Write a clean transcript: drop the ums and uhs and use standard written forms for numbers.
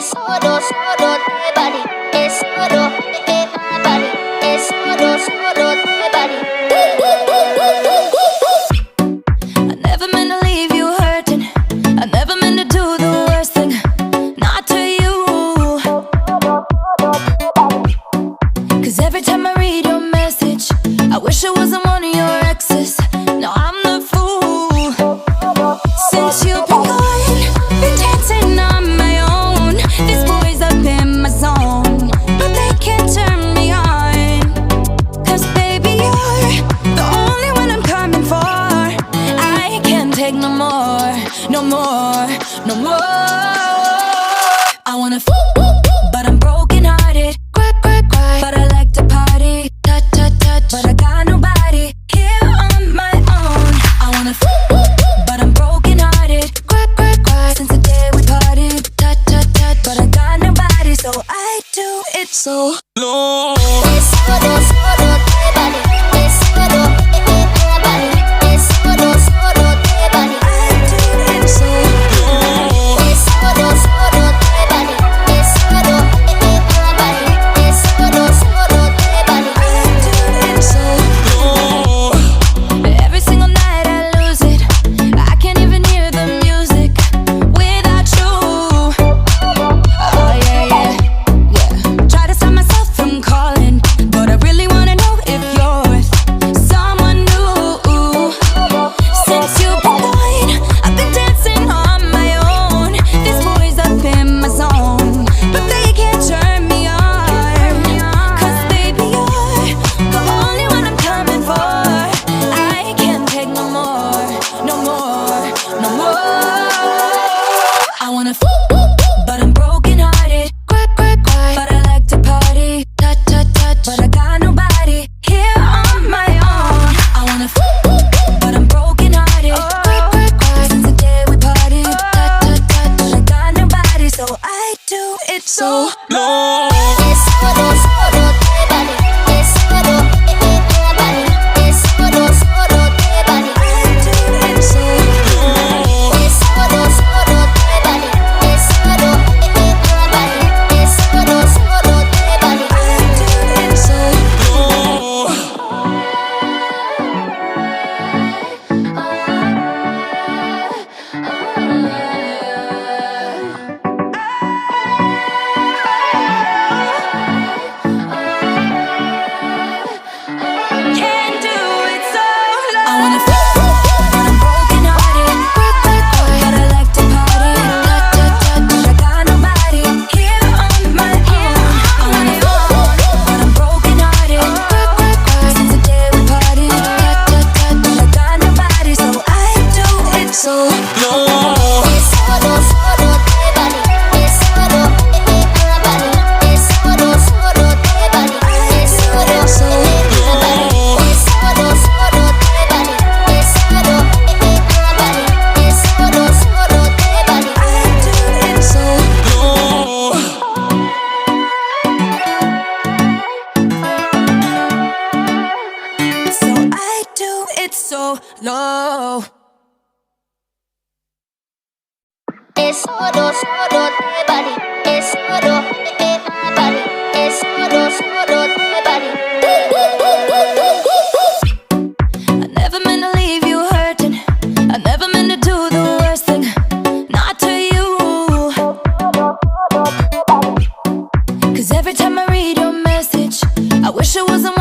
solo, solo te body. Es solo, my body. Es solo, solo te body. I never meant to leave you hurting. I never meant to do the worst thing. Not to you. 'Cause every time I read your message, I wish it wasn't one of your exes. No, I'm the fool. Since you've been gone, been dancing on my own. This boy's up in my zone, but they can't turn me on. 'Cause baby, you're the only one I'm coming for. I can't take no more, no more, no more. I wanna but I'm broken hearted. Cry, cry, cry, but I like to party. Touch, touch, touch, but I got nobody here on my own. I wanna but I'm broken hearted. Cry, cry, cry, since the day we parted. Touch, touch, touch, but I got nobody, so I do it so low. Es solo, solo te body. Es solo, my body. Es solo, solo te body. I do it so low. Es solo, solo te body. Es solo, my body. Es solo, solo te body. I do it so low. Every single night I lose it. I can't even hear the music without you. Oh yeah, yeah, yeah. Try to stop myself from calling, but I really wanna know if you're with someone new. Since you've been gone, I've been dancing on my own. This boy's up in my zone, but they can't turn me on. 'Cause baby, you're the only one I'm coming for. I can't take no more, no more, no more. I wanna but I'm broken hearted. Cry, cry, cry, but I like to party. Touch, touch, touch, but I got nobody here on my own. I wanna but I'm broken hearted. Cry, cry, cry, since the day we parted. Touch, touch, touch, but I got nobody, so I do it so low. Es solo, solo te body. Es solo, my body. Es solo, solo te body. I do it so low. Es solo, solo te body. Es solo, my body. Es solo, solo te body. I do it so low. Can't do it so low. I wanna but I'm broken hearted. Cry, cry, cry, but I like to party. Touch, touch, touch, but I got nobody here on my own. I wanna but I'm broken hearted. Cry, cry, cry, since the day we parted. Touch, touch, touch, but I got nobody, so I do it so low. Es solo, solo te body. Es solo, my body. Es solo, solo te body. Es solo, solo my body. Es solo, solo te body. Es solo, my body. Es solo, solo te body. I do it so low. So I do it so low. Es solo, solo te body. Es solo, my body. Es solo, solo te body. I never meant to leave you hurting. I never meant to do the worst thing. Not to you. 'Cause every time I read your message, I wish it wasn't